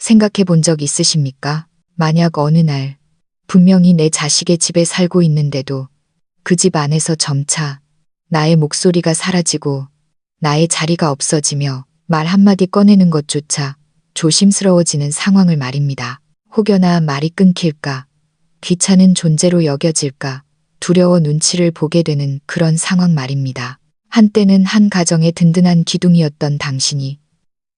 생각해 본 적 있으십니까? 만약 어느 날 분명히 내 자식의 집에 살고 있는데도 그 집 안에서 점차 나의 목소리가 사라지고 나의 자리가 없어지며 말 한마디 꺼내는 것조차 조심스러워지는 상황을 말입니다. 혹여나 말이 끊길까, 귀찮은 존재로 여겨질까 두려워 눈치를 보게 되는 그런 상황 말입니다. 한때는 한 가정의 든든한 기둥이었던 당신이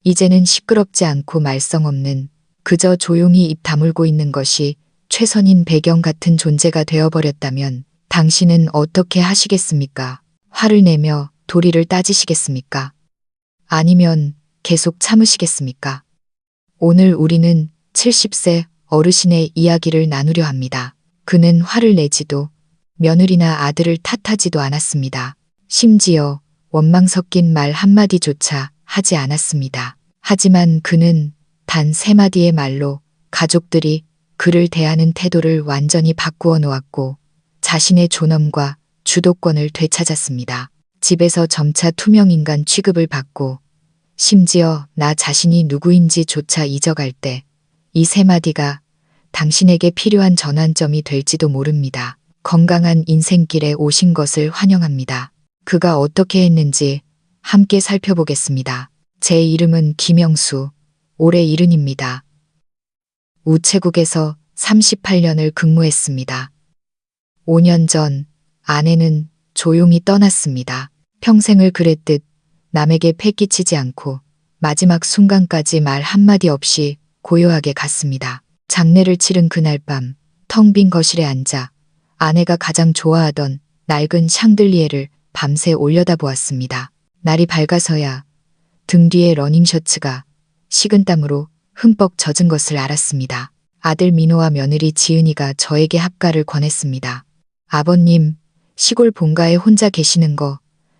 이제는 시끄럽지 않고 말썽 없는 그저 조용히 입 다물고 있는 것이 최선인 배경 같은 존재가 되어버렸다면 당신은 어떻게 하시겠습니까? 화를 내며 도리를 따지시겠습니까? 아니면 계속 참으시겠습니까? 오늘 우리는 70세 어르신의 이야기를 나누려 합니다. 그는 화를 내지도 며느리나 아들을 탓하지도 않았습니다. 심지어 원망 섞인 말 한마디조차 하지 않았습니다. 하지만 그는 단 3마디의 말로 가족들이 그를 대하는 태도를 완전히 바꾸어 놓았고 자신의 존엄과 주도권을 되찾았습니다. 집에서 점차 투명인간 취급을 받고 심지어 나 자신이 누구인지조차 잊어갈 때 이 3마디가 당신에게 필요한 전환점이 될지도 모릅니다. 건강한 인생길에 오신 것을 환영합니다. 그가 어떻게 했는지 함께 살펴보겠습니다. 제 이름은 김영수, 올해 70입니다. 우체국에서 38년을 근무했습니다. 5년 전 아내는 조용히 떠났습니다. 평생을 그랬듯 남에게 패기치지 않고 마지막 순간까지 말 한마디 없이 고요하게 갔습니다. 장례를 치른 그날 밤 텅 빈 거실에 앉아 아내가 가장 좋아하던 낡은 샹들리에를 밤새 올려다보았습니다. 날이 밝아서야 등 뒤에 러닝셔츠가 식은땀으로 흠뻑 젖은 것을 알았습니다. 아들 민호와 며느리 지은이가 저에게 합가를 권했습니다. 아버님, 시골 본가에 혼자 계시는 거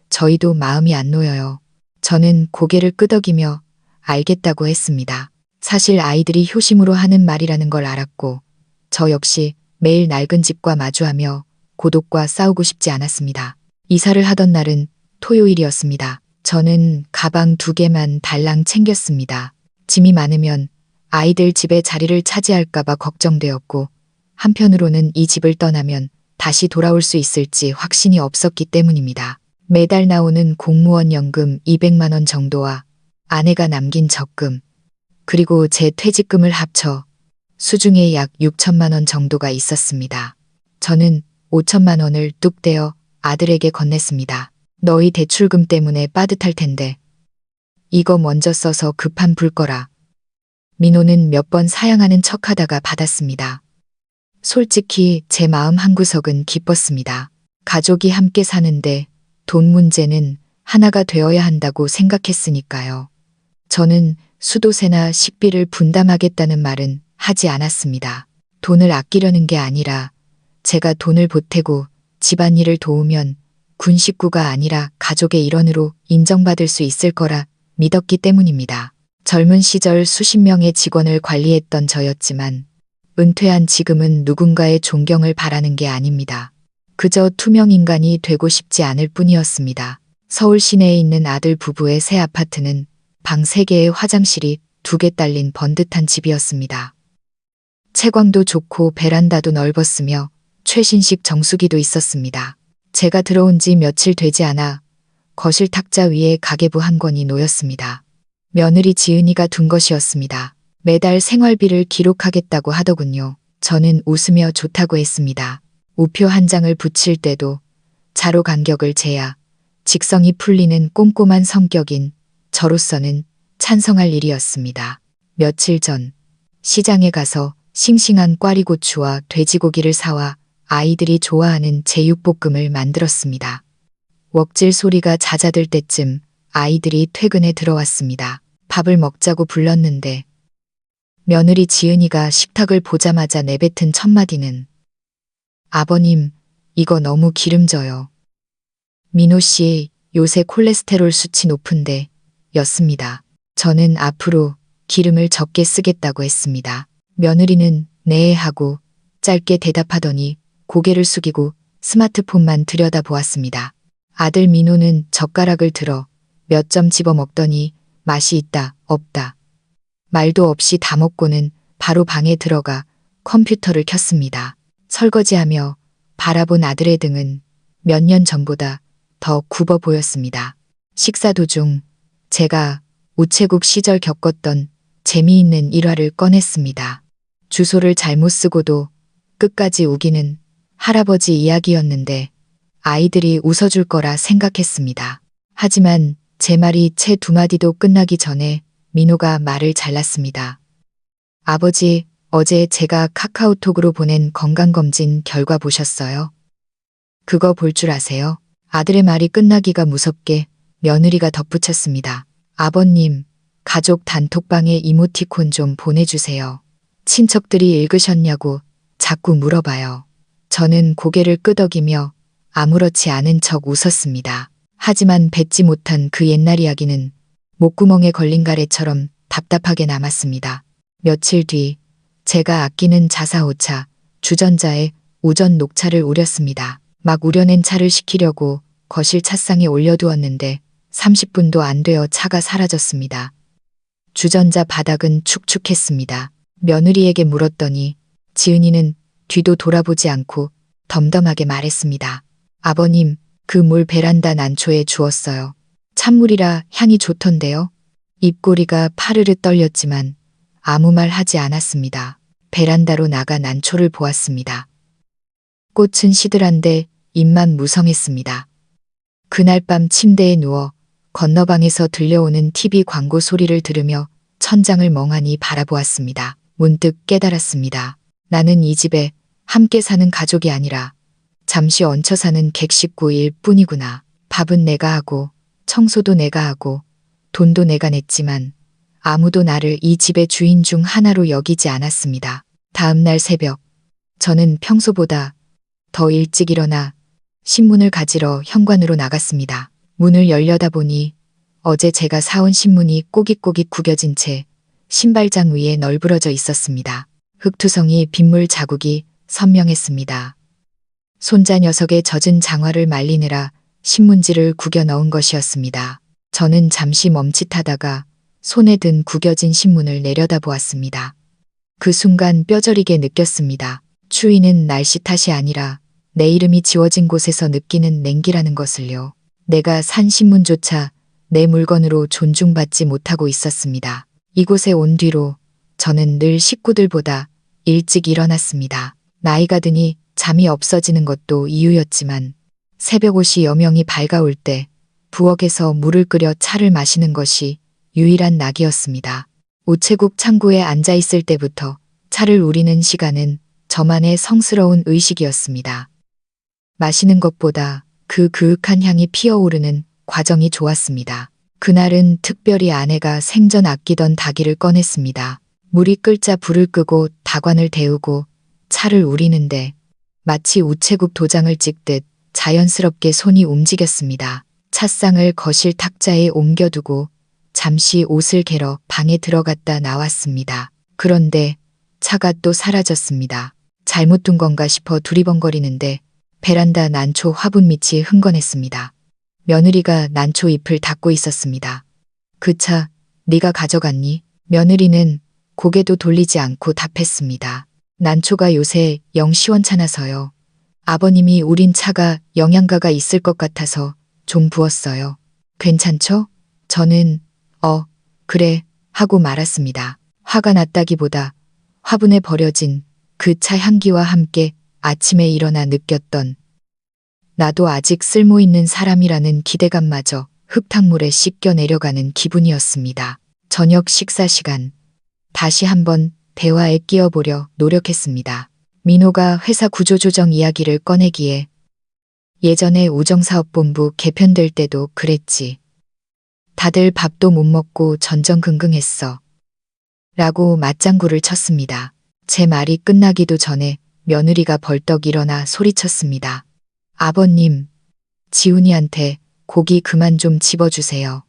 저희도 마음이 안 놓여요. 저는 고개를 끄덕이며 알겠다고 했습니다. 사실 아이들이 효심으로 하는 말이라는 걸 알았고 저 역시 매일 낡은 집과 마주하며 고독과 싸우고 싶지 않았습니다. 이사를 하던 날은 토요일이었습니다. 저는 가방 2개만 달랑 챙겼습니다. 짐이 많으면 아이들 집에 자리를 차지할까봐 걱정되었고 한편으로는 이 집을 떠나면 다시 돌아올 수 있을지 확신이 없었기 때문입니다. 매달 나오는 공무원 연금 200만 원 정도와 아내가 남긴 적금, 그리고 제 퇴직금을 합쳐 수중에 약 6천만 원 정도가 있었습니다. 저는 5천만 원을 뚝 떼어 아들에게 건넸습니다. 너희 대출금 때문에 빠듯할 텐데 이거 먼저 써서 급한 불 꺼라. 민호는 몇 번 사양하는 척하다가 받았습니다. 솔직히 제 마음 한구석은 기뻤습니다. 가족이 함께 사는데 돈 문제는 하나가 되어야 한다고 생각했으니까요. 저는 수도세나 식비를 분담하겠다는 말은 하지 않았습니다. 돈을 아끼려는 게 아니라 제가 돈을 보태고 집안일을 도우면 군 식구가 아니라 가족의 일원으로 인정받을 수 있을 거라 믿었기 때문입니다. 젊은 시절 수십 명의 직원을 관리했던 저였지만 은퇴한 지금은 누군가의 존경을 바라는 게 아닙니다. 그저 투명 인간이 되고 싶지 않을 뿐이었습니다. 서울 시내에 있는 아들 부부의 새 아파트는 방 3개에 화장실이 2개 딸린 번듯한 집이었습니다. 채광도 좋고 베란다도 넓었으며 최신식 정수기도 있었습니다. 제가 들어온 지 며칠 되지 않아 거실 탁자 위에 가계부 한 권이 놓였습니다. 며느리 지은이가 둔 것이었습니다. 매달 생활비를 기록하겠다고 하더군요. 저는 웃으며 좋다고 했습니다. 우표 한 장을 붙일 때도 자로 간격을 재야 직성이 풀리는 꼼꼼한 성격인 저로서는 찬성할 일이었습니다. 며칠 전 시장에 가서 싱싱한 꽈리고추와 돼지고기를 사와 아이들이 좋아하는 제육볶음을 만들었습니다. 웍질 소리가 잦아들 때쯤 아이들이 퇴근에 들어왔습니다. 밥을 먹자고 불렀는데 며느리 지은이가 식탁을 보자마자 내뱉은 첫마디는 아버님, 이거 너무 기름져요. 민호 씨, 요새 콜레스테롤 수치 높은데 였습니다. 저는 앞으로 기름을 적게 쓰겠다고 했습니다. 며느리는 네 하고 짧게 대답하더니 고개를 숙이고 스마트폰만 들여다보았습니다. 아들 민호는 젓가락을 들어 몇 점 집어 먹더니 맛이 있다, 없다. 말도 없이 다 먹고는 바로 방에 들어가 컴퓨터를 켰습니다. 설거지하며 바라본 아들의 등은 몇 년 전보다 더 굽어 보였습니다. 식사 도중 제가 우체국 시절 겪었던 재미있는 일화를 꺼냈습니다. 주소를 잘못 쓰고도 끝까지 우기는 할아버지 이야기였는데 아이들이 웃어줄 거라 생각했습니다. 하지만 제 말이 채 두 마디도 끝나기 전에 민호가 말을 잘랐습니다. 아버지, 어제 제가 카카오톡으로 보낸 건강검진 결과 보셨어요? 그거 볼 줄 아세요? 아들의 말이 끝나기가 무섭게 며느리가 덧붙였습니다. 아버님, 가족 단톡방에 이모티콘 좀 보내주세요. 친척들이 읽으셨냐고 자꾸 물어봐요. 저는 고개를 끄덕이며 아무렇지 않은 척 웃었습니다. 하지만 뱉지 못한 그 옛날 이야기는 목구멍에 걸린 가래처럼 답답하게 남았습니다. 며칠 뒤 제가 아끼는 자사오차 주전자에 우전 녹차를 우렸습니다. 막 우려낸 차를 식히려고 거실 찻상에 올려두었는데 30분도 안 되어 차가 사라졌습니다. 주전자 바닥은 축축했습니다. 며느리에게 물었더니 지은이는 뒤도 돌아보지 않고 덤덤하게 말했습니다. 아버님, 그 물 베란다 난초에 주었어요. 찬물이라 향이 좋던데요. 입꼬리가 파르르 떨렸지만 아무 말 하지 않았습니다. 베란다로 나가 난초를 보았습니다. 꽃은 시들한데 잎만 무성했습니다. 그날 밤 침대에 누워 건너방에서 들려오는 TV 광고 소리를 들으며 천장을 멍하니 바라보았습니다. 문득 깨달았습니다. 나는 이 집에 함께 사는 가족이 아니라 잠시 얹혀 사는 객식구일 뿐이구나. 밥은 내가 하고 청소도 내가 하고 돈도 내가 냈지만 아무도 나를 이 집의 주인 중 하나로 여기지 않았습니다. 다음 날 새벽, 저는 평소보다 더 일찍 일어나 신문을 가지러 현관으로 나갔습니다. 문을 열려다 보니 어제 제가 사온 신문이 꼬깃꼬깃 구겨진 채 신발장 위에 널브러져 있었습니다. 흙투성이 빗물 자국이 선명했습니다. 손자 녀석의 젖은 장화를 말리느라 신문지를 구겨 넣은 것이었습니다. 저는 잠시 멈칫하다가 손에 든 구겨진 신문을 내려다보았습니다. 그 순간 뼈저리게 느꼈습니다. 추위는 날씨 탓이 아니라 내 이름이 지워진 곳에서 느끼는 냉기라는 것을요. 내가 산 신문조차 내 물건으로 존중받지 못하고 있었습니다. 이곳에 온 뒤로 저는 늘 식구들보다 일찍 일어났습니다. 나이가 드니 잠이 없어지는 것도 이유였지만 새벽5시 여명이 밝아올 때 부엌에서 물을 끓여 차를 마시는 것이 유일한 낙이었습니다. 우체국 창구에 앉아 있을 때부터 차를 우리는 시간은 저만의 성스러운 의식이었습니다. 마시는 것보다 그 그윽한 향이 피어오르는 과정이 좋았습니다. 그날은 특별히 아내가 생전 아끼던 닭이를 꺼냈습니다. 물이 끓자 불을 끄고 다관을 데우고 차를 우리는데 마치 우체국 도장을 찍듯 자연스럽게 손이 움직였습니다. 찻상을 거실 탁자에 옮겨두고 잠시 옷을 개러 방에 들어갔다 나왔습니다. 그런데 차가 또 사라졌습니다. 잘못 둔 건가 싶어 두리번거리는데 베란다 난초 화분 밑이 흥건했습니다. 며느리가 난초 잎을 닦고 있었습니다. 그 차 네가 가져갔니? 며느리는 고개도 돌리지 않고 답했습니다. 난초가 요새 영 시원찮아서요. 아버님이 우린 차가 영양가가 있을 것 같아서 좀 부었어요. 괜찮죠? 저는 그래 하고 말았습니다. 화가 났다기보다 화분에 버려진 그 차 향기와 함께 아침에 일어나 느꼈던 나도 아직 쓸모있는 사람이라는 기대감마저 흙탕물에 씻겨 내려가는 기분이었습니다. 저녁 식사 시간 다시 한번 대화에 끼어보려 노력했습니다. 민호가 회사 구조조정 이야기를 꺼내기에 예전에 우정사업본부 개편될 때도 그랬지. 다들 밥도 못 먹고 전전긍긍했어. 라고 맞장구를 쳤습니다. 제 말이 끝나기도 전에 며느리가 벌떡 일어나 소리쳤습니다. 아버님, 지훈이한테 고기 그만 좀 집어주세요.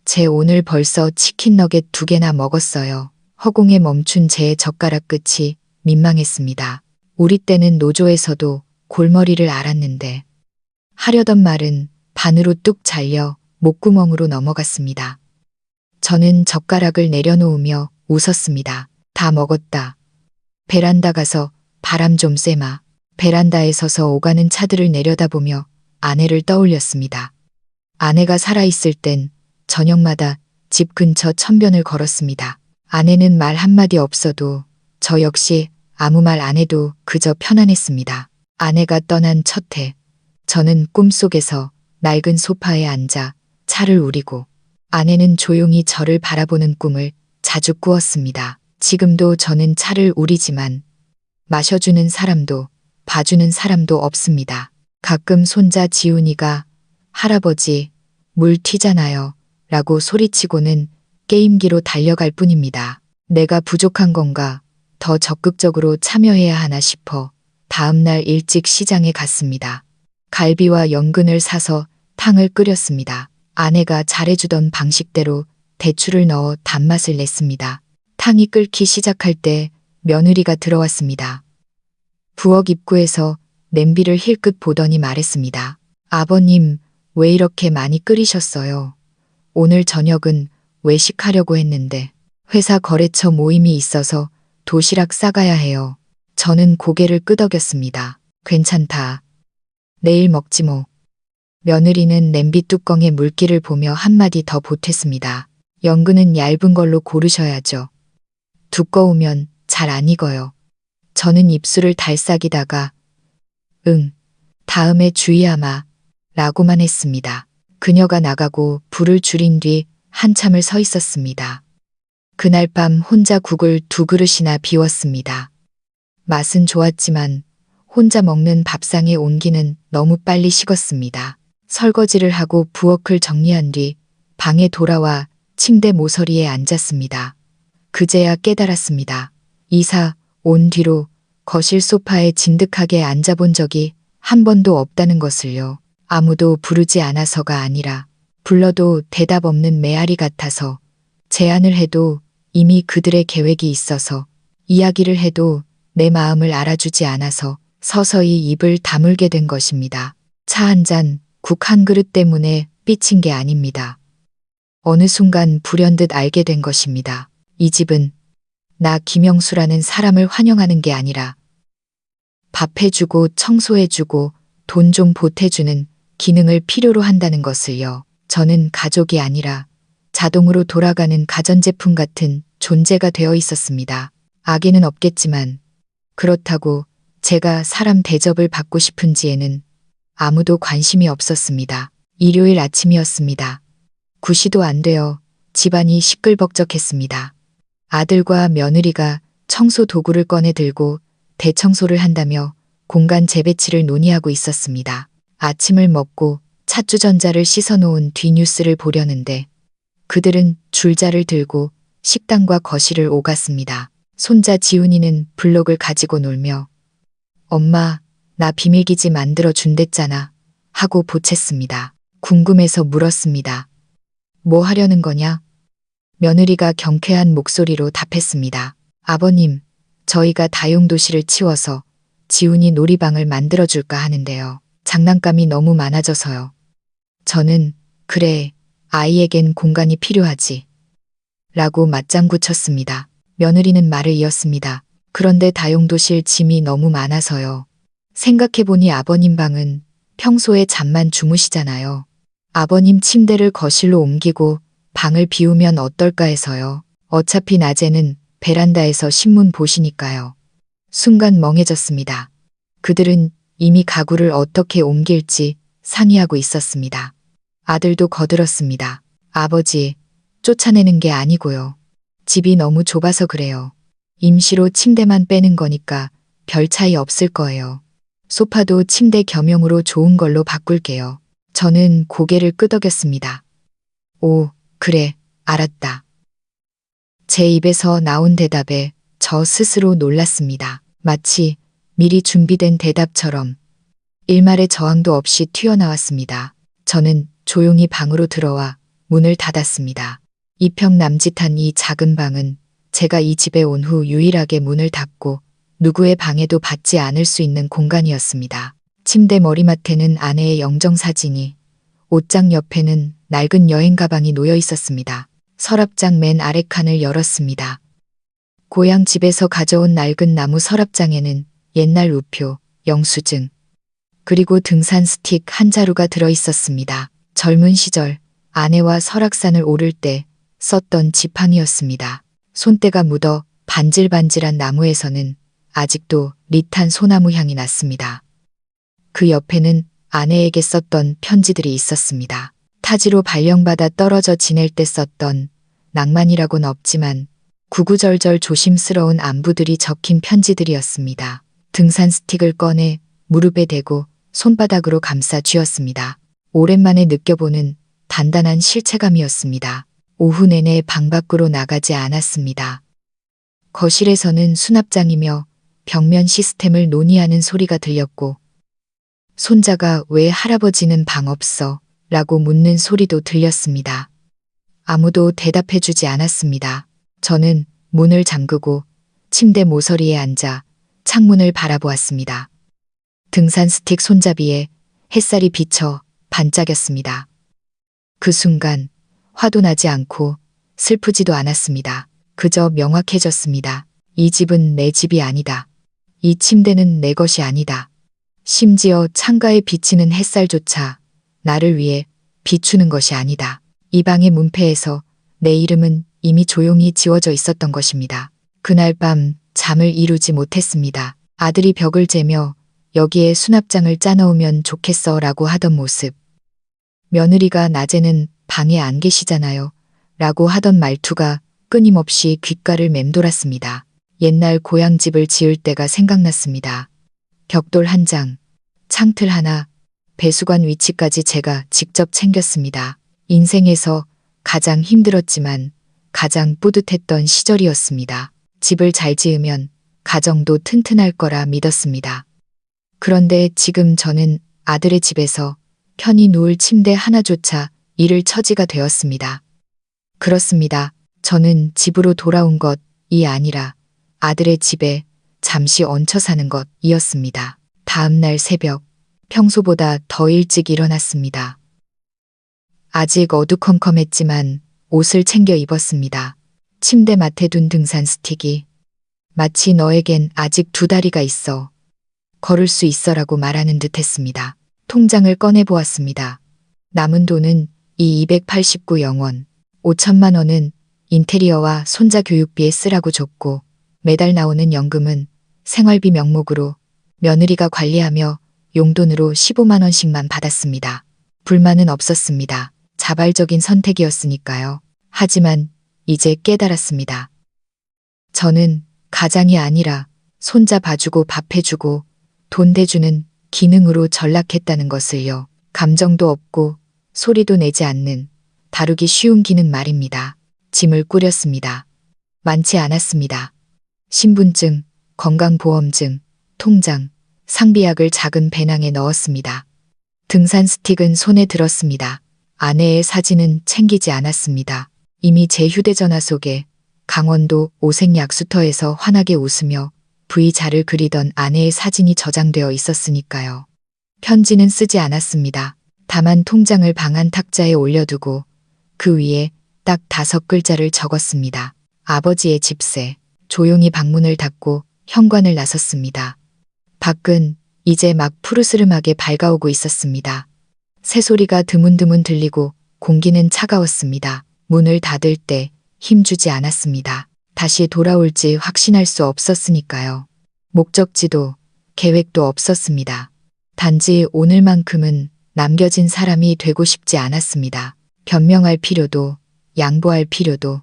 쟤 오늘 벌써 치킨 너겟 2개나 먹었어요. 허공에 멈춘 제 젓가락 끝이 민망했습니다. 우리 때는 노조에서도 골머리를 앓았는데 하려던 말은 반으로 뚝 잘려 목구멍으로 넘어갔습니다. 저는 젓가락을 내려놓으며 웃었습니다. 다 먹었다. 베란다 가서 바람 좀 쐬마. 베란다에 서서 오가는 차들을 내려다보며 아내를 떠올렸습니다. 아내가 살아있을 땐 저녁마다 집 근처 천변을 걸었습니다. 아내는 말 한마디 없어도 저 역시 아무 말 안 해도 그저 편안했습니다. 아내가 떠난 첫 해, 저는 꿈속에서 낡은 소파에 앉아 차를 우리고 아내는 조용히 저를 바라보는 꿈을 자주 꾸었습니다. 지금도 저는 차를 우리지만 마셔주는 사람도 봐주는 사람도 없습니다. 가끔 손자 지훈이가 할아버지 물 튀잖아요 라고 소리치고는 게임기로 달려갈 뿐입니다. 내가 부족한 건가 더 적극적으로 참여해야 하나 싶어 다음날 일찍 시장에 갔습니다. 갈비와 연근을 사서 탕을 끓였습니다. 아내가 잘해주던 방식대로 대추를 넣어 단맛을 냈습니다. 탕이 끓기 시작할 때 며느리가 들어왔습니다. 부엌 입구에서 냄비를 힐끗 보더니 말했습니다. 아버님, 왜 이렇게 많이 끓이셨어요? 오늘 저녁은 외식하려고 했는데 회사 거래처 모임이 있어서 도시락 싸가야 해요. 저는 고개를 끄덕였습니다. 괜찮다. 내일 먹지 뭐. 며느리는 냄비 뚜껑에 물기를 보며 한마디 더 보탰습니다. 연근은 얇은 걸로 고르셔야죠. 두꺼우면 잘 안 익어요. 저는 입술을 달싹이다가 응, 다음에 주의하마 라고만 했습니다. 그녀가 나가고 불을 줄인 뒤 한참을 서 있었습니다. 그날 밤 혼자 국을 2그릇이나 비웠습니다. 맛은 좋았지만 혼자 먹는 밥상의 온기는 너무 빨리 식었습니다. 설거지를 하고 부엌을 정리한 뒤 방에 돌아와 침대 모서리에 앉았습니다. 그제야 깨달았습니다. 이사 온 뒤로 거실 소파에 진득하게 앉아본 적이 한 번도 없다는 것을요. 아무도 부르지 않아서가 아니라 불러도 대답 없는 메아리 같아서, 제안을 해도 이미 그들의 계획이 있어서, 이야기를 해도 내 마음을 알아주지 않아서 서서히 입을 다물게 된 것입니다. 차 한 잔, 국 한 그릇 때문에 삐친 게 아닙니다. 어느 순간 불현듯 알게 된 것입니다. 이 집은 나 김영수라는 사람을 환영하는 게 아니라 밥 해주고 청소해주고 돈 좀 보태주는 기능을 필요로 한다는 것을요. 저는 가족이 아니라 자동으로 돌아가는 가전제품 같은 존재가 되어 있었습니다. 악의는 없겠지만 그렇다고 제가 사람 대접을 받고 싶은지에는 아무도 관심이 없었습니다. 일요일 아침이었습니다. 9시도 안 되어 집안이 시끌벅적했습니다. 아들과 며느리가 청소 도구를 꺼내 들고 대청소를 한다며 공간 재배치를 논의하고 있었습니다. 아침을 먹고 찻주전자를 씻어놓은 뒤 뉴스를 보려는데 그들은 줄자를 들고 식당과 거실을 오갔습니다. 손자 지훈이는 블록을 가지고 놀며 엄마, 나 비밀기지 만들어 준댔잖아 하고 보챘습니다. 궁금해서 물었습니다. 뭐 하려는 거냐? 며느리가 경쾌한 목소리로 답했습니다. 아버님, 저희가 다용도실을 치워서 지훈이 놀이방을 만들어줄까 하는데요. 장난감이 너무 많아져서요. 저는 그래, 아이에겐 공간이 필요하지 라고 맞장구 쳤습니다. 며느리는 말을 이었습니다. 그런데 다용도실 짐이 너무 많아서요. 생각해보니 아버님 방은 평소에 잠만 주무시잖아요. 아버님 침대를 거실로 옮기고 방을 비우면 어떨까 해서요. 어차피 낮에는 베란다에서 신문 보시니까요. 순간 멍해졌습니다. 그들은 이미 가구를 어떻게 옮길지 상의하고 있었습니다. 아들도 거들었습니다. 아버지, 쫓아내는 게 아니고요. 집이 너무 좁아서 그래요. 임시로 침대만 빼는 거니까 별 차이 없을 거예요. 소파도 침대 겸용으로 좋은 걸로 바꿀게요. 저는 고개를 끄덕였습니다. 오, 그래, 알았다. 제 입에서 나온 대답에 저 스스로 놀랐습니다. 마치 미리 준비된 대답처럼 일말의 저항도 없이 튀어나왔습니다. 저는 조용히 방으로 들어와 문을 닫았습니다. 이평 남짓한 이 작은 방은 제가 이 집에 온 후 유일하게 문을 닫고 누구의 방해도 받지 않을 수 있는 공간이었습니다. 침대 머리맡에는 아내의 영정사진이, 옷장 옆에는 낡은 여행 가방이 놓여 있었습니다. 서랍장 맨 아래 칸을 열었습니다. 고향 집에서 가져온 낡은 나무 서랍장에는 옛날 우표, 영수증, 그리고 등산 스틱 한 자루가 들어 있었습니다. 젊은 시절 아내와 설악산을 오를 때 썼던 지팡이였습니다. 손때가 묻어 반질반질한 나무에서는 아직도 릿한 소나무 향이 났습니다. 그 옆에는 아내에게 썼던 편지들이 있었습니다. 타지로 발령받아 떨어져 지낼 때 썼던 낭만이라고는 없지만 구구절절 조심스러운 안부들이 적힌 편지들이었습니다. 등산 스틱을 꺼내 무릎에 대고 손바닥으로 감싸 쥐었습니다. 오랜만에 느껴보는 단단한 실체감이었습니다. 오후 내내 방 밖으로 나가지 않았습니다. 거실에서는 수납장이며 벽면 시스템을 논의하는 소리가 들렸고 손자가 왜 할아버지는 방 없어? 라고 묻는 소리도 들렸습니다. 아무도 대답해주지 않았습니다. 저는 문을 잠그고 침대 모서리에 앉아 창문을 바라보았습니다. 등산 스틱 손잡이에 햇살이 비쳐 반짝였습니다. 그 순간 화도 나지 않고 슬프지도 않았습니다. 그저 명확해졌습니다. 이 집은 내 집이 아니다. 이 침대는 내 것이 아니다. 심지어 창가에 비치는 햇살조차 나를 위해 비추는 것이 아니다. 이 방의 문패에서 내 이름은 이미 조용히 지워져 있었던 것입니다. 그날 밤 잠을 이루지 못했습니다. 아들이 벽을 재며 여기에 수납장을 짜놓으면 좋겠어 라고 하던 모습. 며느리가 낮에는 방에 안 계시잖아요. 라고 하던 말투가 끊임없이 귓가를 맴돌았습니다. 옛날 고향집을 지을 때가 생각났습니다. 벽돌 한 장, 창틀 하나, 배수관 위치까지 제가 직접 챙겼습니다. 인생에서 가장 힘들었지만 가장 뿌듯했던 시절이었습니다. 집을 잘 지으면 가정도 튼튼할 거라 믿었습니다. 그런데 지금 저는 아들의 집에서 편히 누울 침대 하나조차 잃을 처지가 되었습니다. 그렇습니다. 저는 집으로 돌아온 것이 아니라 아들의 집에 잠시 얹혀 사는 것이었습니다. 다음 날 새벽, 평소보다 더 일찍 일어났습니다. 아직 어두컴컴했지만 옷을 챙겨 입었습니다. 침대 맡에 둔 등산 스틱이 마치 너에겐 아직 두 다리가 있어. 걸을 수 있어라고 말하는 듯 했습니다. 통장을 꺼내보았습니다. 남은 돈은 이 289영원, 5천만 원은 인테리어와 손자 교육비에 쓰라고 줬고 매달 나오는 연금은 생활비 명목으로 며느리가 관리하며 용돈으로 15만 원씩만 받았습니다. 불만은 없었습니다. 자발적인 선택이었으니까요. 하지만 이제 깨달았습니다. 저는 가장이 아니라 손자 봐주고 밥 해주고 돈 대주는 기능으로 전락했다는 것을요. 감정도 없고 소리도 내지 않는 다루기 쉬운 기능 말입니다. 짐을 꾸렸습니다. 많지 않았습니다. 신분증, 건강보험증, 통장, 상비약을 작은 배낭에 넣었습니다. 등산 스틱은 손에 들었습니다. 아내의 사진은 챙기지 않았습니다. 이미 제 휴대전화 속에 강원도 오색약수터에서 환하게 웃으며 V자를 그리던 아내의 사진이 저장되어 있었으니까요. 편지는 쓰지 않았습니다. 다만 통장을 방안 탁자에 올려두고 그 위에 딱 5글자를 적었습니다. 아버지의 집세. 조용히 방문을 닫고 현관을 나섰습니다. 밖은 이제 막 푸르스름하게 밝아오고 있었습니다. 새소리가 드문드문 들리고 공기는 차가웠습니다. 문을 닫을 때 힘주지 않았습니다. 다시 돌아올지 확신할 수 없었으니까요. 목적지도 계획도 없었습니다. 단지 오늘만큼은 남겨진 사람이 되고 싶지 않았습니다. 변명할 필요도 양보할 필요도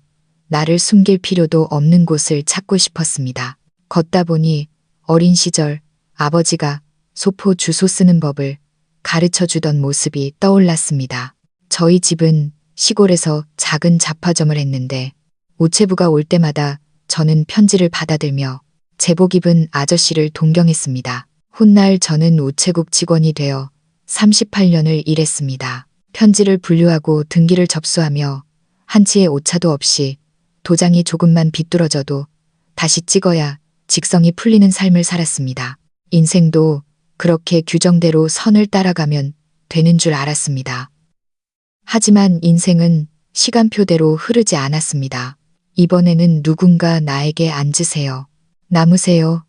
나를 숨길 필요도 없는 곳을 찾고 싶었습니다. 걷다 보니 어린 시절 아버지가 소포 주소 쓰는 법을 가르쳐 주던 모습이 떠올랐습니다. 저희 집은 시골에서 작은 잡화점을 했는데 우체부가 올 때마다 저는 편지를 받아들며 제복 입은 아저씨를 동경했습니다. 훗날 저는 우체국 직원이 되어 38년을 일했습니다. 편지를 분류하고 등기를 접수하며 한치의 오차도 없이 도장이 조금만 비뚤어져도 다시 찍어야 직성이 풀리는 삶을 살았습니다. 인생도 그렇게 규정대로 선을 따라가면 되는 줄 알았습니다. 하지만 인생은 시간표대로 흐르지 않았습니다. 이번에는 누군가 나에게 앉으세요. 남으세요.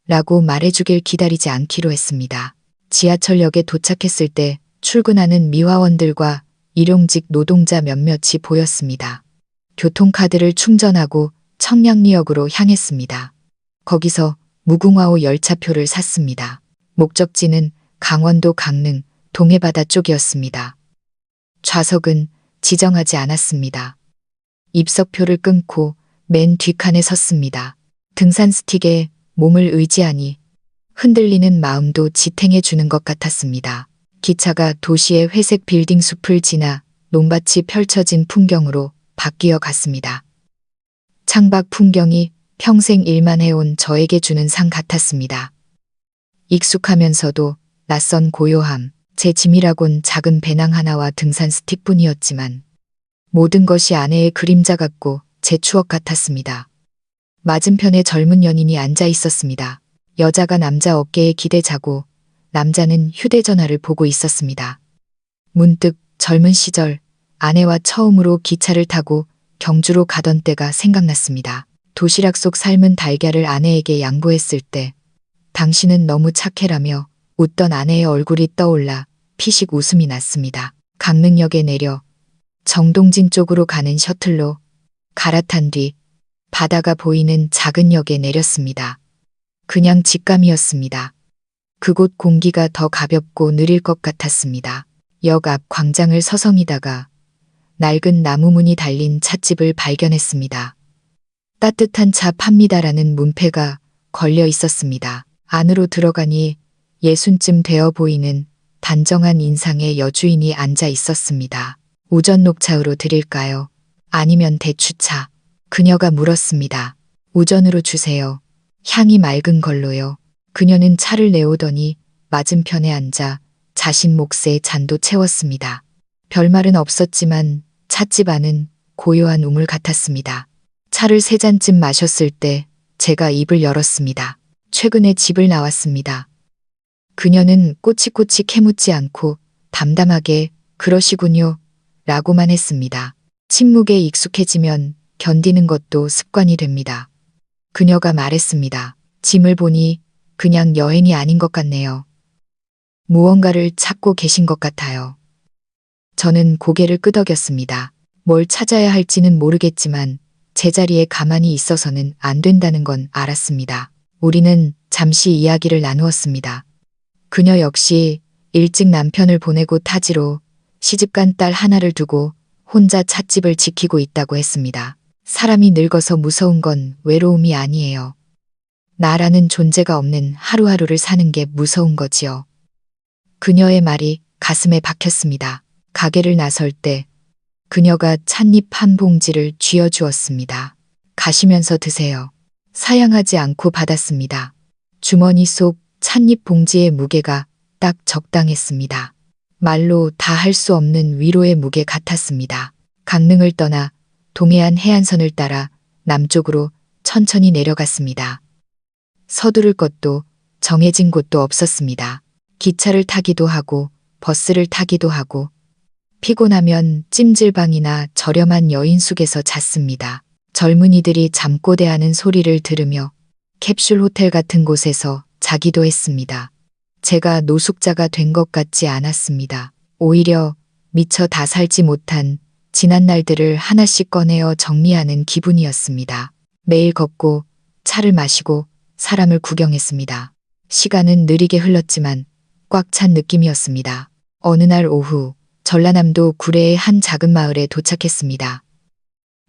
라고 말해주길 기다리지 않기로 했습니다. 지하철역에 도착했을 때 출근하는 미화원들과 일용직 노동자 몇몇이 보였습니다. 교통카드를 충전하고 청량리역으로 향했습니다. 거기서 무궁화호 열차표를 샀습니다. 목적지는 강원도 강릉 동해바다 쪽이었습니다. 좌석은 지정하지 않았습니다. 입석표를 끊고 맨 뒷칸에 섰습니다. 등산 스틱에 몸을 의지하니 흔들리는 마음도 지탱해 주는 것 같았습니다. 기차가 도시의 회색 빌딩 숲을 지나 논밭이 펼쳐진 풍경으로 바뀌어 갔습니다. 창밖 풍경이 평생 일만 해온 저에게 주는 상 같았습니다. 익숙하면서도 낯선 고요함, 제 짐이라곤 작은 배낭 하나와 등산 스틱뿐이었지만 모든 것이 아내의 그림자 같고 제 추억 같았습니다. 맞은편에 젊은 연인이 앉아 있었습니다. 여자가 남자 어깨에 기대자고 남자는 휴대전화를 보고 있었습니다. 문득 젊은 시절 아내와 처음으로 기차를 타고 경주로 가던 때가 생각났습니다. 도시락 속 삶은 달걀을 아내에게 양보했을 때 당신은 너무 착해라며 웃던 아내의 얼굴이 떠올라 피식 웃음이 났습니다. 강릉역에 내려 정동진 쪽으로 가는 셔틀로 갈아탄 뒤 바다가 보이는 작은 역에 내렸습니다. 그냥 직감이었습니다. 그곳 공기가 더 가볍고 느릴 것 같았습니다. 역 앞 광장을 서성이다가 낡은 나무문이 달린 찻집을 발견했습니다. 따뜻한 차 팝니다라는 문패가 걸려 있었습니다. 안으로 들어가니 예순쯤 되어 보이는 단정한 인상의 여주인이 앉아 있었습니다. 우전 녹차로 드릴까요? 아니면 대추차? 그녀가 물었습니다. 우전으로 주세요. 향이 맑은 걸로요. 그녀는 차를 내오더니 맞은편에 앉아 자신 몫의 잔도 채웠습니다. 별말은 없었지만 찻집 안은 고요한 우물 같았습니다. 차를 3잔쯤 마셨을 때 제가 입을 열었습니다. 최근에 집을 나왔습니다. 그녀는 꼬치꼬치 캐묻지 않고 담담하게 그러시군요. 라고만 했습니다. 침묵에 익숙해지면 견디는 것도 습관이 됩니다. 그녀가 말했습니다. 짐을 보니 그냥 여행이 아닌 것 같네요. 무언가를 찾고 계신 것 같아요. 저는 고개를 끄덕였습니다. 뭘 찾아야 할지는 모르겠지만 제자리에 가만히 있어서는 안 된다는 건 알았습니다. 우리는 잠시 이야기를 나누었습니다. 그녀 역시 일찍 남편을 보내고 타지로 시집간 딸 하나를 두고 혼자 찻집을 지키고 있다고 했습니다. 사람이 늙어서 무서운 건 외로움이 아니에요. 나라는 존재가 없는 하루하루를 사는 게 무서운 거지요. 그녀의 말이 가슴에 박혔습니다. 가게를 나설 때 그녀가 찻잎 한 봉지를 쥐어주었습니다. 가시면서 드세요. 사양하지 않고 받았습니다. 주머니 속 찻잎 봉지의 무게가 딱 적당했습니다. 말로 다 할 수 없는 위로의 무게 같았습니다. 강릉을 떠나 동해안 해안선을 따라 남쪽으로 천천히 내려갔습니다. 서두를 것도 정해진 곳도 없었습니다. 기차를 타기도 하고 버스를 타기도 하고 피곤하면 찜질방이나 저렴한 여인숙에서 잤습니다. 젊은이들이 잠꼬대하는 소리를 들으며 캡슐 호텔 같은 곳에서 자기도 했습니다. 제가 노숙자가 된 것 같지 않았습니다. 오히려 미처 다 살지 못한 지난 날들을 하나씩 꺼내어 정리하는 기분이었습니다. 매일 걷고 차를 마시고 사람을 구경했습니다. 시간은 느리게 흘렀지만 꽉 찬 느낌이었습니다. 어느 날 오후 전라남도 구례의 한 작은 마을에 도착했습니다.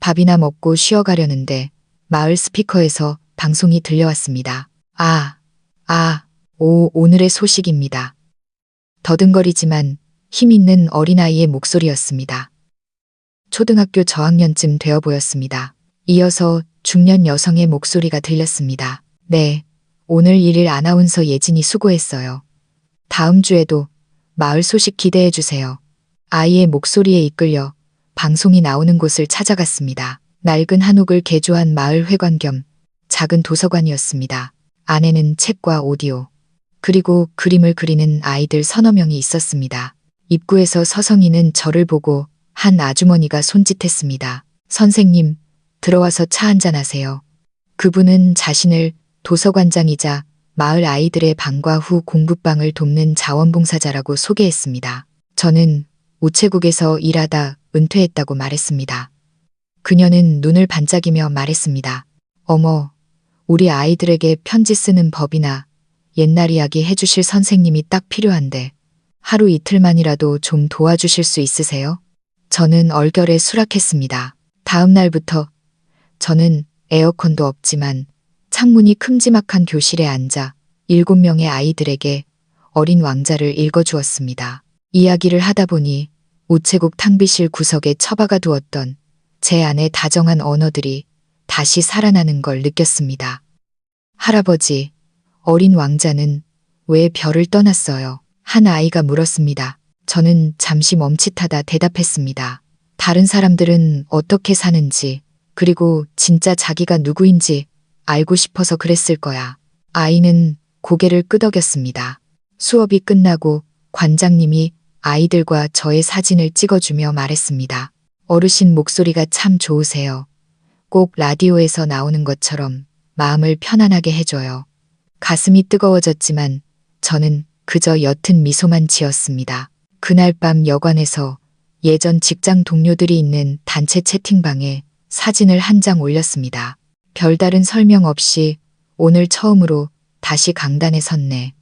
밥이나 먹고 쉬어가려는데 마을 스피커에서 방송이 들려왔습니다. 오늘의 소식입니다. 더듬거리지만 힘 있는 어린아이의 목소리였습니다. 초등학교 저학년쯤 되어 보였습니다. 이어서 중년 여성의 목소리가 들렸습니다. 네, 오늘 1일 아나운서 예진이 수고했어요. 다음 주에도 마을 소식 기대해 주세요. 아이의 목소리에 이끌려 방송이 나오는 곳을 찾아갔습니다. 낡은 한옥을 개조한 마을 회관 겸 작은 도서관이었습니다. 안에는 책과 오디오, 그리고 그림을 그리는 아이들 서너 명이 있었습니다. 입구에서 서성이는 저를 보고 한 아주머니가 손짓했습니다. 선생님, 들어와서 차 한잔 하세요. 그분은 자신을 도서관장이자 마을 아이들의 방과 후 공부방을 돕는 자원봉사자라고 소개했습니다. 저는 우체국에서 일하다 은퇴했다고 말했습니다. 그녀는 눈을 반짝이며 말했습니다. 어머, 우리 아이들에게 편지 쓰는 법이나 옛날 이야기 해주실 선생님이 딱 필요한데 하루 이틀만이라도 좀 도와주실 수 있으세요? 저는 얼결에 수락했습니다. 다음 날부터 저는 에어컨도 없지만 창문이 큼지막한 교실에 앉아 7명의 아이들에게 어린 왕자를 읽어주었습니다. 이야기를 하다 보니 우체국 탕비실 구석에 처박아 두었던 제 안의 다정한 언어들이 다시 살아나는 걸 느꼈습니다. 할아버지, 어린 왕자는 왜 별을 떠났어요? 한 아이가 물었습니다. 저는 잠시 멈칫하다 대답했습니다. 다른 사람들은 어떻게 사는지, 그리고 진짜 자기가 누구인지 알고 싶어서 그랬을 거야. 아이는 고개를 끄덕였습니다. 수업이 끝나고 관장님이 아이들과 저의 사진을 찍어주며 말했습니다. 어르신 목소리가 참 좋으세요. 꼭 라디오에서 나오는 것처럼 마음을 편안하게 해줘요. 가슴이 뜨거워졌지만 저는 그저 옅은 미소만 지었습니다. 그날 밤 여관에서 예전 직장 동료들이 있는 단체 채팅방에 사진을 한 장 올렸습니다. 별다른 설명 없이 오늘 처음으로 다시 강단에 섰네.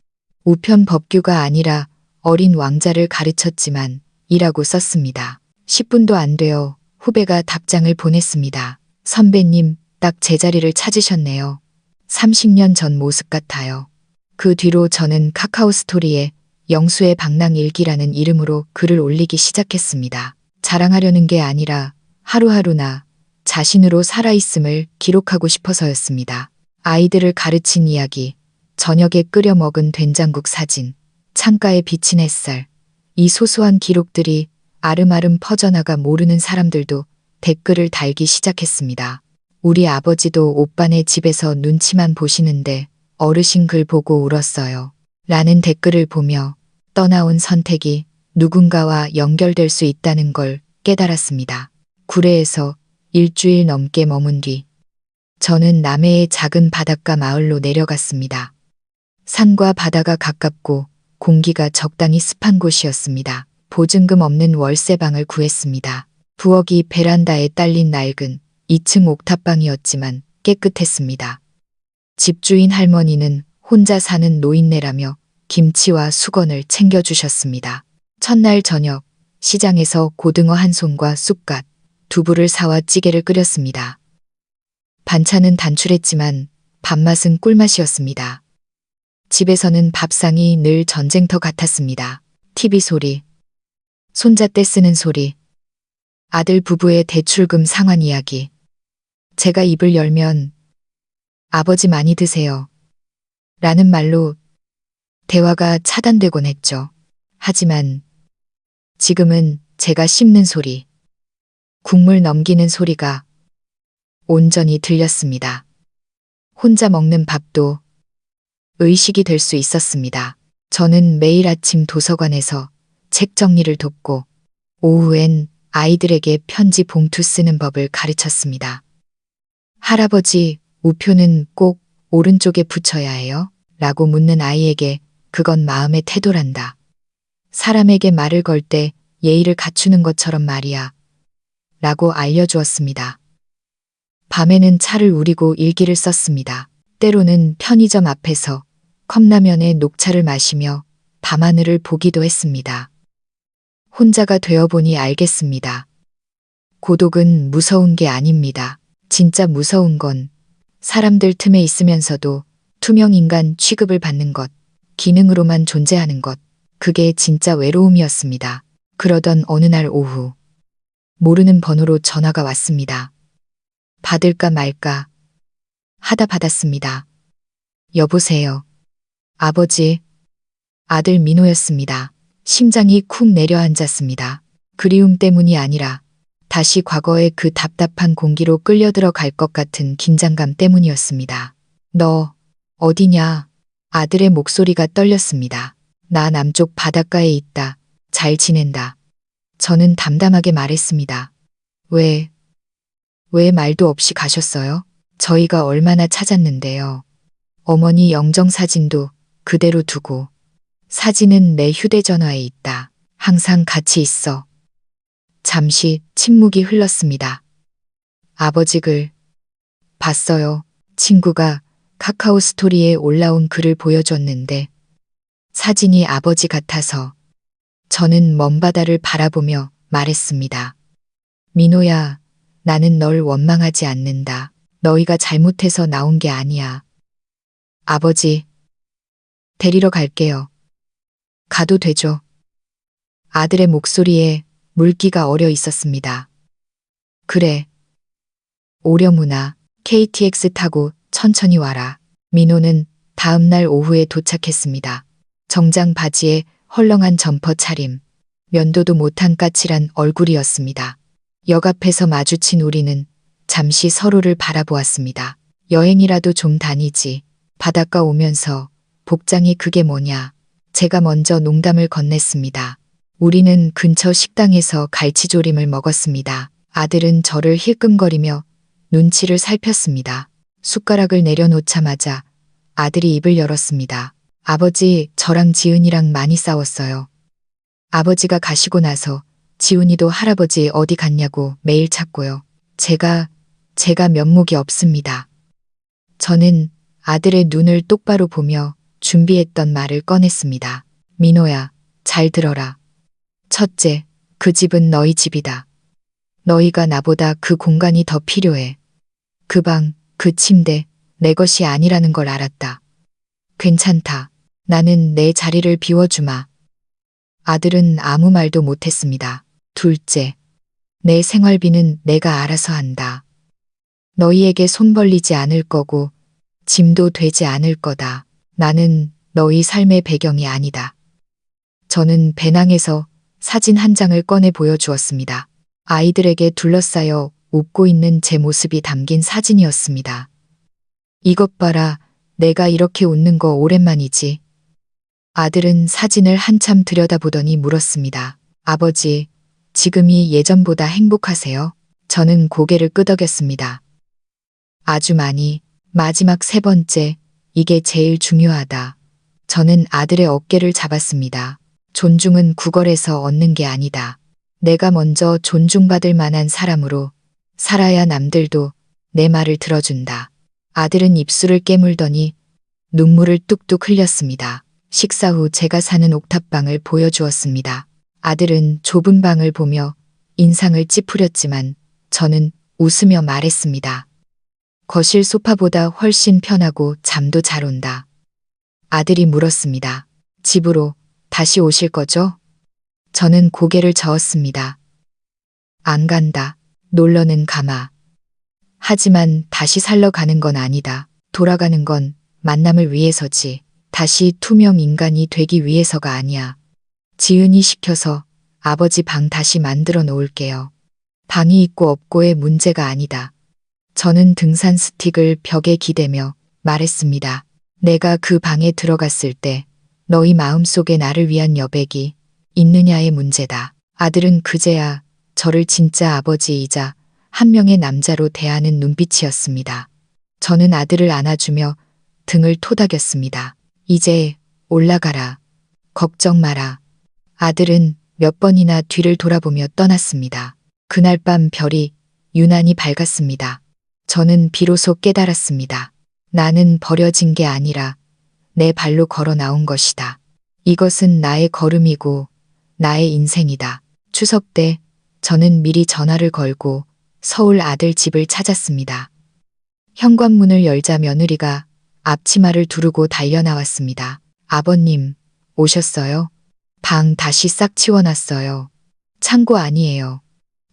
우편 법규가 아니라 어린 왕자를 가르쳤지만 이라고 썼습니다. 10분도 안 되어 후배가 답장을 보냈습니다. 선배님, 딱 제자리를 찾으셨네요. 30년 전 모습 같아요. 그 뒤로 저는 카카오 스토리에 영수의 방랑일기라는 이름으로 글을 올리기 시작했습니다. 자랑하려는 게 아니라 하루하루나 자신으로 살아있음을 기록하고 싶어서였습니다. 아이들을 가르친 이야기, 저녁에 끓여 먹은 된장국 사진, 창가에 비친 햇살, 이 소소한 기록들이 아름아름 퍼져나가 모르는 사람들도 댓글을 달기 시작했습니다. 우리 아버지도 오빠네 집에서 눈치만 보시는데 어르신 글 보고 울었어요. 라는 댓글을 보며 떠나온 선택이 누군가와 연결될 수 있다는 걸 깨달았습니다. 구례에서 일주일 넘게 머문 뒤 저는 남해의 작은 바닷가 마을로 내려갔습니다. 산과 바다가 가깝고 공기가 적당히 습한 곳이었습니다. 보증금 없는 월세방을 구했습니다. 부엌이 베란다에 딸린 낡은 2층 옥탑방이었지만 깨끗했습니다. 집주인 할머니는 혼자 사는 노인네라며 김치와 수건을 챙겨주셨습니다. 첫날 저녁 시장에서 고등어 한 손과 쑥갓, 두부를 사와 찌개를 끓였습니다. 반찬은 단출했지만 밥맛은 꿀맛이었습니다. 집에서는 밥상이 늘 전쟁터 같았습니다. TV 소리, 손자 떼 쓰는 소리, 아들 부부의 대출금 상환 이야기. 제가 입을 열면 아버지 많이 드세요. 라는 말로 대화가 차단되곤 했죠. 하지만 지금은 제가 씹는 소리, 국물 넘기는 소리가 온전히 들렸습니다. 혼자 먹는 밥도 의식이 될 수 있었습니다. 저는 매일 아침 도서관에서 책 정리를 돕고 오후엔 아이들에게 편지 봉투 쓰는 법을 가르쳤습니다. 할아버지, 우표는 꼭 오른쪽에 붙여야 해요? 라고 묻는 아이에게 그건 마음의 태도란다. 사람에게 말을 걸 때 예의를 갖추는 것처럼 말이야. 라고 알려주었습니다. 밤에는 차를 우리고 일기를 썼습니다. 때로는 편의점 앞에서 컵라면에 녹차를 마시며 밤하늘을 보기도 했습니다. 혼자가 되어보니 알겠습니다. 고독은 무서운 게 아닙니다. 진짜 무서운 건 사람들 틈에 있으면서도 투명 인간 취급을 받는 것, 기능으로만 존재하는 것, 그게 진짜 외로움이었습니다. 그러던 어느 날 오후, 모르는 번호로 전화가 왔습니다. 받을까 말까 하다 받았습니다. 여보세요. 아버지, 아들 민호였습니다. 심장이 쿵 내려앉았습니다. 그리움 때문이 아니라 다시 과거의 그 답답한 공기로 끌려들어 갈 것 같은 긴장감 때문이었습니다. 너 어디냐? 아들의 목소리가 떨렸습니다. 나 남쪽 바닷가에 있다. 잘 지낸다. 저는 담담하게 말했습니다. 왜? 왜 말도 없이 가셨어요? 저희가 얼마나 찾았는데요. 어머니 영정사진도 그대로 두고. 사진은 내 휴대전화에 있다. 항상 같이 있어. 잠시 침묵이 흘렀습니다. 아버지 글 봤어요. 친구가 카카오 스토리에 올라온 글을 보여줬는데 사진이 아버지 같아서 저는 먼 바다를 바라보며 말했습니다. 민호야, 나는 널 원망하지 않는다. 너희가 잘못해서 나온 게 아니야. 아버지, 데리러 갈게요. 가도 되죠? 아들의 목소리에 물기가 어려 있었습니다. 그래. 오려무나 KTX 타고 천천히 와라. 민호는 다음 날 오후에 도착했습니다. 정장 바지에 헐렁한 점퍼 차림, 면도도 못한 까칠한 얼굴이었습니다. 역 앞에서 마주친 우리는 잠시 서로를 바라보았습니다. 여행이라도 좀 다니지. 바닷가 오면서 복장이 그게 뭐냐. 제가 먼저 농담을 건넸습니다. 우리는 근처 식당에서 갈치조림을 먹었습니다. 아들은 저를 힐끔거리며 눈치를 살폈습니다. 숟가락을 내려놓자마자 아들이 입을 열었습니다. 아버지, 저랑 지은이랑 많이 싸웠어요. 아버지가 가시고 나서 지훈이도 할아버지 어디 갔냐고 매일 찾고요. 제가 면목이 없습니다. 저는 아들의 눈을 똑바로 보며 준비했던 말을 꺼냈습니다. 민호야, 잘 들어라. 첫째, 그 집은 너희 집이다. 너희가 나보다 그 공간이 더 필요해. 그 방, 그 침대, 내 것이 아니라는 걸 알았다. 괜찮다. 나는 내 자리를 비워주마. 아들은 아무 말도 못했습니다. 둘째, 내 생활비는 내가 알아서 한다. 너희에게 손 벌리지 않을 거고 짐도 되지 않을 거다. 나는 너희 삶의 배경이 아니다. 저는 배낭에서 사진 한 장을 꺼내 보여주었습니다. 아이들에게 둘러싸여 웃고 있는 제 모습이 담긴 사진이었습니다. 이것 봐라, 내가 이렇게 웃는 거 오랜만이지. 아들은 사진을 한참 들여다보더니 물었습니다. 아버지, 지금이 예전보다 행복하세요? 저는 고개를 끄덕였습니다. 아주 많이. 마지막 세 번째, 이게 제일 중요하다. 저는 아들의 어깨를 잡았습니다. 존중은 구걸에서 얻는 게 아니다. 내가 먼저 존중받을 만한 사람으로 살아야 남들도 내 말을 들어준다. 아들은 입술을 깨물더니 눈물을 뚝뚝 흘렸습니다. 식사 후 제가 사는 옥탑방을 보여주었습니다. 아들은 좁은 방을 보며 인상을 찌푸렸지만 저는 웃으며 말했습니다. 거실 소파보다 훨씬 편하고 잠도 잘 온다. 아들이 물었습니다. 집으로 다시 오실 거죠? 저는 고개를 저었습니다. 안 간다. 놀러는 가마. 하지만 다시 살러 가는 건 아니다. 돌아가는 건 만남을 위해서지. 다시 투명 인간이 되기 위해서가 아니야. 지은이 시켜서 아버지 방 다시 만들어 놓을게요. 방이 있고 없고의 문제가 아니다. 저는 등산 스틱을 벽에 기대며 말했습니다. 내가 그 방에 들어갔을 때 너희 마음속에 나를 위한 여백이 있느냐의 문제다. 아들은 그제야 저를 진짜 아버지이자 한 명의 남자로 대하는 눈빛이었습니다. 저는 아들을 안아주며 등을 토닥였습니다. 이제 올라가라. 걱정 마라. 아들은 몇 번이나 뒤를 돌아보며 떠났습니다. 그날 밤 별이 유난히 밝았습니다. 저는 비로소 깨달았습니다. 나는 버려진 게 아니라 내 발로 걸어 나온 것이다. 이것은 나의 걸음이고 나의 인생이다. 추석 때 저는 미리 전화를 걸고 서울 아들 집을 찾았습니다. 현관문을 열자 며느리가 앞치마를 두르고 달려나왔습니다. 아버님, 오셨어요? 방 다시 싹 치워놨어요. 창고 아니에요.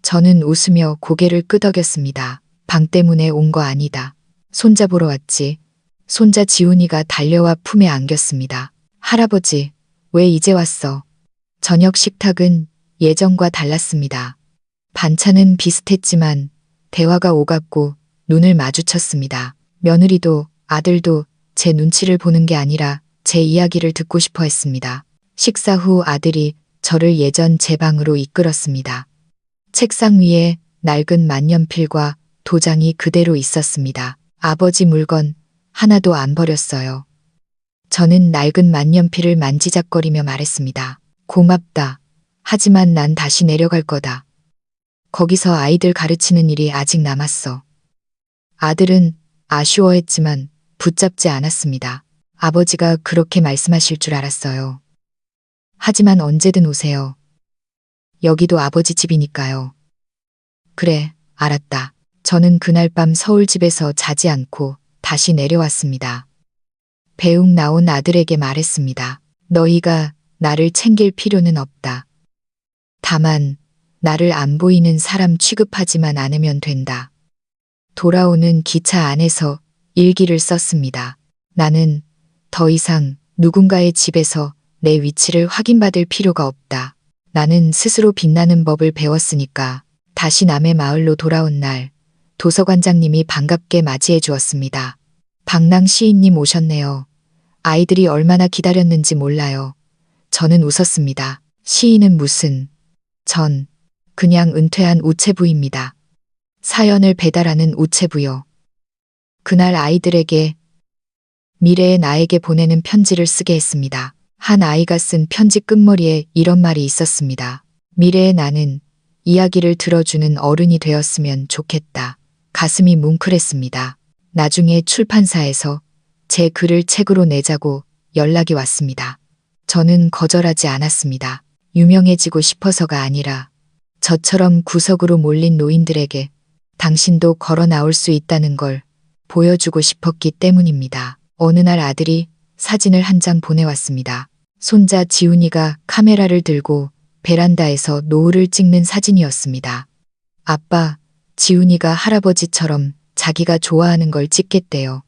저는 웃으며 고개를 끄덕였습니다. 방 때문에 온 거 아니다. 손자 보러 왔지. 손자 지훈이가 달려와 품에 안겼습니다. 할아버지, 왜 이제 왔어? 저녁 식탁은 예전과 달랐습니다. 반찬은 비슷했지만 대화가 오갔고 눈을 마주쳤습니다. 며느리도 아들도 제 눈치를 보는 게 아니라 제 이야기를 듣고 싶어 했습니다. 식사 후 아들이 저를 예전 제 방으로 이끌었습니다. 책상 위에 낡은 만년필과 도장이 그대로 있었습니다. 아버지 물건 하나도 안 버렸어요. 저는 낡은 만년필을 만지작거리며 말했습니다. 고맙다. 하지만 난 다시 내려갈 거다. 거기서 아이들 가르치는 일이 아직 남았어. 아들은 아쉬워했지만 붙잡지 않았습니다. 아버지가 그렇게 말씀하실 줄 알았어요. 하지만 언제든 오세요. 여기도 아버지 집이니까요. 그래, 알았다. 저는 그날 밤 서울집에서 자지 않고 다시 내려왔습니다. 배웅 나온 아들에게 말했습니다. 너희가 나를 챙길 필요는 없다. 다만 나를 안 보이는 사람 취급하지만 않으면 된다. 돌아오는 기차 안에서 일기를 썼습니다. 나는 더 이상 누군가의 집에서 내 위치를 확인받을 필요가 없다. 나는 스스로 빛나는 법을 배웠으니까. 다시 남의 마을로 돌아온 날 도서관장님이 반갑게 맞이해 주었습니다. 방랑 시인님 오셨네요. 아이들이 얼마나 기다렸는지 몰라요. 저는 웃었습니다. 시인은 무슨. 전 그냥 은퇴한 우체부입니다. 사연을 배달하는 우체부요. 그날 아이들에게 미래의 나에게 보내는 편지를 쓰게 했습니다. 한 아이가 쓴 편지 끝머리에 이런 말이 있었습니다. 미래의 나는 이야기를 들어주는 어른이 되었으면 좋겠다. 가슴이 뭉클했습니다. 나중에 출판사에서 제 글을 책으로 내자고 연락이 왔습니다. 저는 거절하지 않았습니다. 유명해지고 싶어서가 아니라 저처럼 구석으로 몰린 노인들에게 당신도 걸어 나올 수 있다는 걸 보여주고 싶었기 때문입니다. 어느 날 아들이 사진을 한 장 보내왔습니다. 손자 지훈이가 카메라를 들고 베란다에서 노을을 찍는 사진이었습니다. 아빠, 지훈이가 할아버지처럼 자기가 좋아하는 걸 찍겠대요.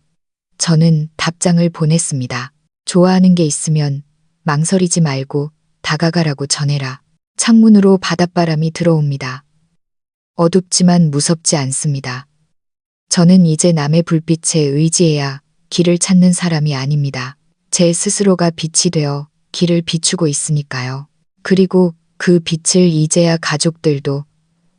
저는 답장을 보냈습니다. 좋아하는 게 있으면 망설이지 말고 다가가라고 전해라. 창문으로 바닷바람이 들어옵니다. 어둡지만 무섭지 않습니다. 저는 이제 남의 불빛에 의지해야 길을 찾는 사람이 아닙니다. 제 스스로가 빛이 되어 길을 비추고 있으니까요. 그리고 그 빛을 이제야 가족들도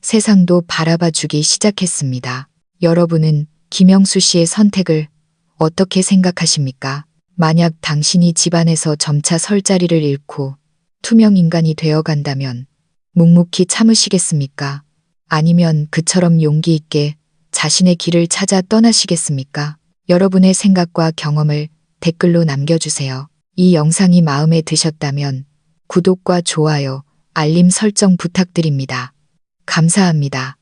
세상도 바라봐 주기 시작했습니다. 여러분은 김영수 씨의 선택을 어떻게 생각하십니까? 만약 당신이 집안에서 점차 설 자리를 잃고 투명 인간이 되어 간다면 묵묵히 참으시겠습니까? 아니면 그처럼 용기 있게 자신의 길을 찾아 떠나시겠습니까? 여러분의 생각과 경험을 댓글로 남겨주세요. 이 영상이 마음에 드셨다면 구독과 좋아요, 알림 설정 부탁드립니다. 감사합니다.